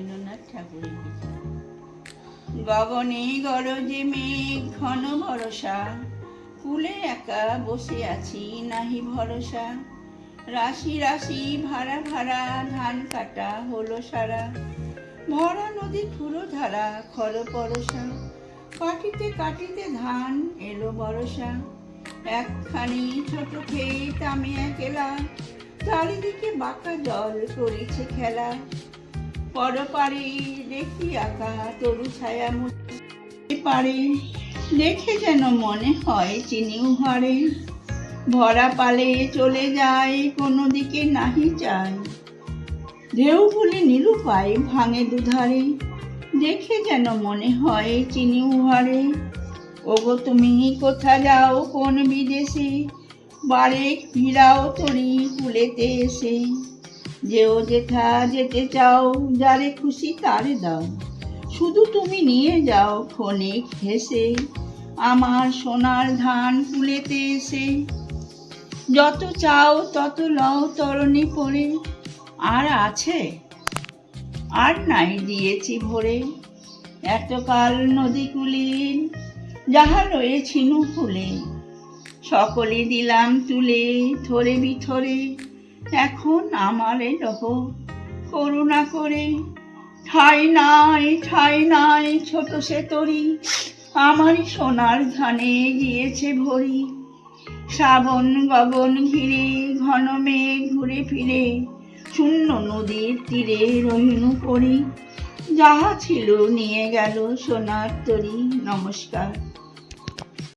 রবীন্দ্রনাথ ঠাকুরের গীত। গগনে গরজে মেঘ ঘন ভরসা, কুলে একা বসে আছি নাহি ভরসা। রাশি রাশি ভাড়া ভাড়া ধান কাটা হলো সারা, ভরা নদী খুঁড়ো ধারা খর পরশা। কাটিতে কাটিতে ধান এলো বরসা, একখানি ছোট ক্ষেত আমি একলা, চারিদিকে বাঁকা জল করেছে খেলা। পরপারে দেখি আঁকা তরু ছায়া পারে, দেখে যেন মনে হয় চিনি উহারে। ভরা পালে চলে যায় কোনো দিকে নাহি চায়, ঢেউ ভুলি নিরুপায় ভাঙে দুধারে, দেখে যেন মনে হয় চিনি উহারে। ওগো তুমি কোথা যাও কোন বিদেশে, বারেক ভিড়াও তরি কুলেতে এসে। যেও যেথা যেতে চাও, যারে খুশি তারে দাও, শুধু তুমি নিয়ে যাও ক্ষণিক হেসে আমার সোনার ধান কুলেতে এসে। যত চাও তত লও তরণী পড়ে, আর আছে আর নাই দিয়েছি ভরে। এতকাল নদী কুলিন যাহা রয়েছিনু ফুলে, সকলে দিলাম তুলে থরে বিথরে। এখন আমারে লহ করুণা করে, ঠাই নাই ছোট সে তরি, আমারই সোনার ধানে গিয়েছে ভরি। শ্রাবণ গগন ঘিরে ঘন মেঘ ঘুরে ফিরে, শূন্য নদীর তীরে রহিনু পড়ি। যাহা ছিল নিয়ে গেল সোনার তরি। নমস্কার।